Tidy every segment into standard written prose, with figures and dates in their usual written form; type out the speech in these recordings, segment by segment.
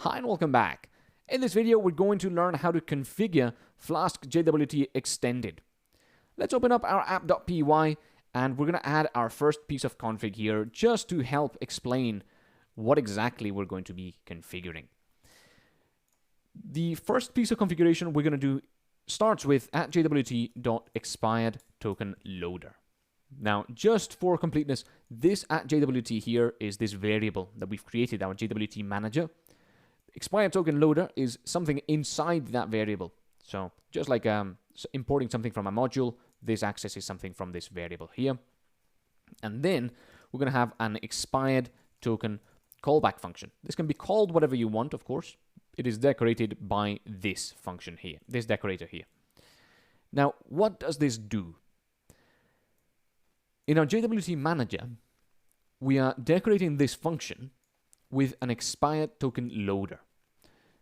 Hi and welcome back. In this video, we're going to learn how to configure Flask-JWT-Extended. Let's open up our app.py and we're going to add our first piece of config here just to help explain what exactly we're going to be configuring. The first piece of configuration we're going to do starts with @JWT.expired token loader. Now, just for completeness, this @JWT here is this variable that we've created, our JWT manager. Expired token loader is something inside that variable. So just like importing something from a module, this accesses something from this variable here. And then we're going to have an expired token callback function. This can be called whatever you want, of course. It is decorated by this function here, this decorator here. Now, what does this do? In our JWT manager, we are decorating this function with an expired token loader.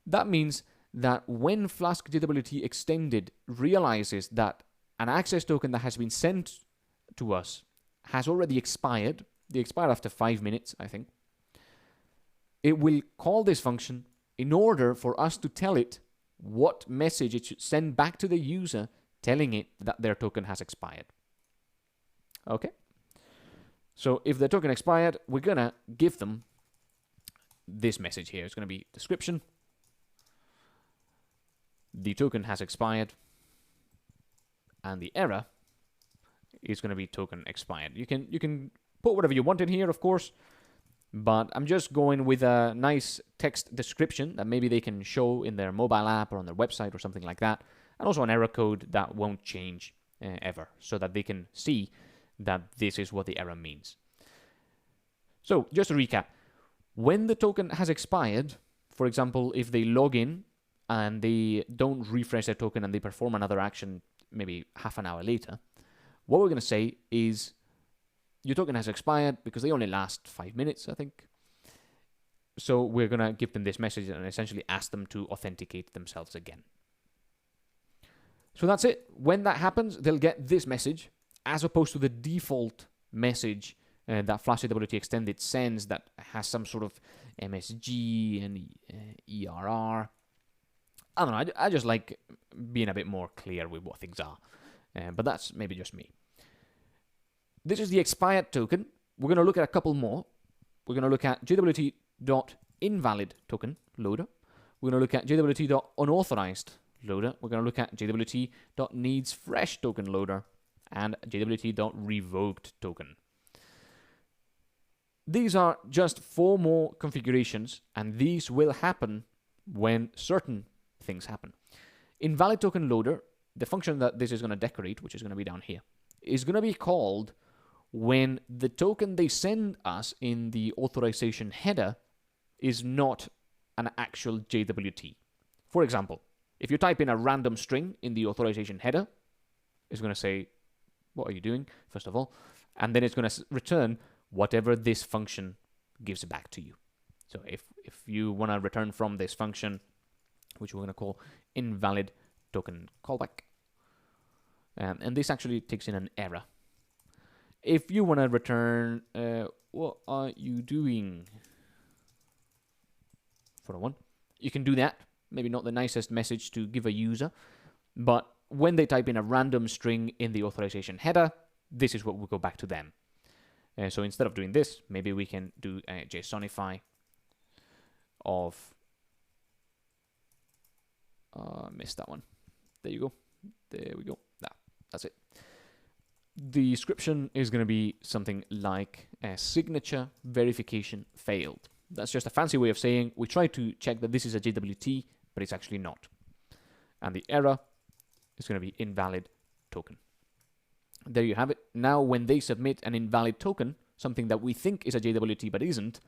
That means that when Flask-JWT-Extended realizes that an access token that has been sent to us has already expired, they expire after 5 minutes, I think, it will call this function in order for us to tell it what message it should send back to the user telling it that their token has expired. Okay? So if the token expired, we're going to give them this message here. It's going to be description. The token has expired. And the error is going to be token expired. You can put whatever you want in here, of course. But I'm just going with a nice text description that maybe they can show in their mobile app or on their website or something like that. And also an error code that won't change ever, so that they can see that this is what the error means. So just to recap, when the token has expired, for example, if they log in and they don't refresh their token and they perform another action maybe half an hour later, what we're going to say is your token has expired because they only last 5 minutes, I think. So we're going to give them this message and essentially ask them to authenticate themselves again. So that's it. When that happens, they'll get this message as opposed to the default message that Flask-JWT-Extended sends that has some sort of MSG and ERR. I don't know. I just like being a bit more clear with what things are. But that's maybe just me. This is the expired token. We're going to look at a couple more. We're going to look at JWT.invalid token loader. We're going to look at JWT.unauthorized loader. We're going to look at JWT.needsFresh token loader and JWT.revoked token. These are just 4 more configurations, and these will happen when certain things happen. Invalid token loader, the function that this is going to decorate, which is going to be down here, is going to be called when the token they send us in the authorization header is not an actual JWT. For example, if you type in a random string in the authorization header, it's going to say, what are you doing, first of all? And then it's going to return whatever this function gives back to you. So if you want to return from this function, which we're going to call invalid token callback, and this actually takes in an error. If you want to return, what are you doing? For a one, you can do that. Maybe not the nicest message to give a user, but when they type in a random string in the authorization header, this is what will go back to them. So instead of doing this, maybe we can do a JSONify of, missed that one. There you go. There we go. That's it. The description is going to be something like a signature verification failed. That's just a fancy way of saying we try to check that this is a JWT, but it's actually not. And the error is going to be invalid token. There you have it. Now, when they submit an invalid token, something that we think is a JWT but isn't,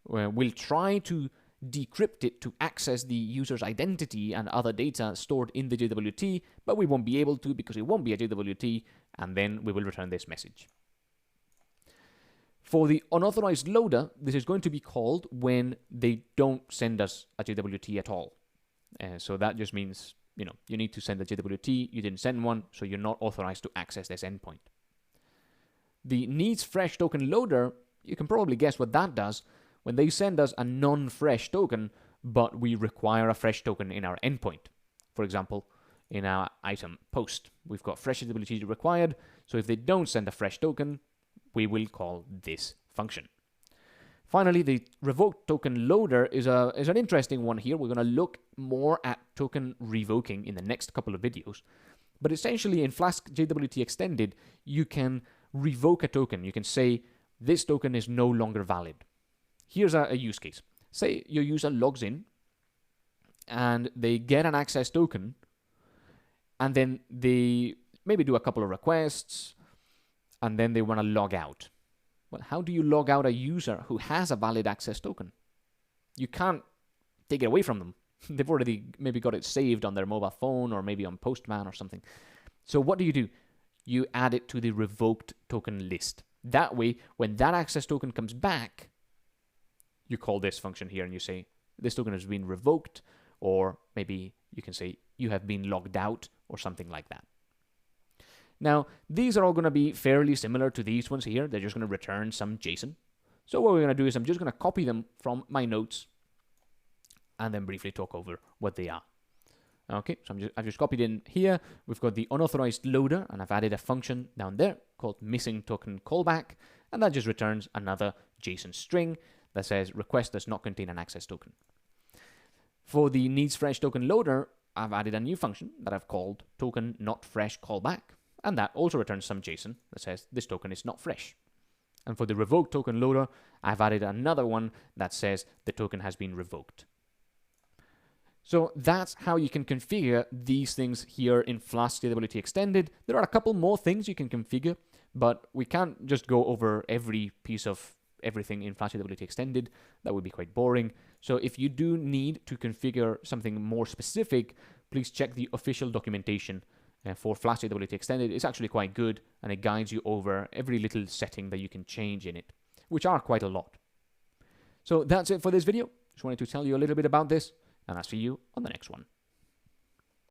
we'll try to decrypt it to access the user's identity and other data stored in the JWT, but we won't be able to because it won't be a JWT, and then we will return this message. For the unauthorized loader, this is going to be called when they don't send us a JWT at all. So that just means, you need to send a JWT, you didn't send one, so you're not authorized to access this endpoint. The needsFresh token loader, you can probably guess what that does. When they send us a non-fresh token, but we require a fresh token in our endpoint. For example, in our item post, we've got fresh HWT required. So if they don't send a fresh token, we will call this function. Finally, the revoked token loader is an interesting one here. We're going to look more at token revoking in the next couple of videos. But essentially, in Flask-JWT-Extended, you can revoke a token. You can say, this token is no longer valid. Here's a use case. Say your user logs in, and they get an access token, and then they maybe do a couple of requests, and then they want to log out. Well, how do you log out a user who has a valid access token? You can't take it away from them. They've already maybe got it saved on their mobile phone or maybe on Postman or something. So what do? You add it to the revoked token list. That way, when that access token comes back, you call this function here and you say, this token has been revoked, or maybe you can say, you have been logged out, or something like that. Now, these are all going to be fairly similar to these ones here. They're just going to return some JSON. So what we're going to do is I'm just going to copy them from my notes and then briefly talk over what they are. Okay, so I've just copied in here. We've got the unauthorized loader, and I've added a function down there called missing token callback, and that just returns another JSON string that says request does not contain an access token. For the needs fresh token loader, I've added a new function that I've called token not fresh callback, and that also returns some JSON that says this token is not fresh. And for the revoked token loader, I've added another one that says the token has been revoked. So that's how you can configure these things here in Flask-JWT-Extended. There are a couple more things you can configure, but we can't just go over every piece of everything in Flask-JWT-Extended. That would be quite boring. So if you do need to configure something more specific, please check the official documentation for Flask-JWT-Extended. It's actually quite good, and it guides you over every little setting that you can change in it, which are quite a lot. So that's it for this video. Just wanted to tell you a little bit about this, and I'll see you on the next one.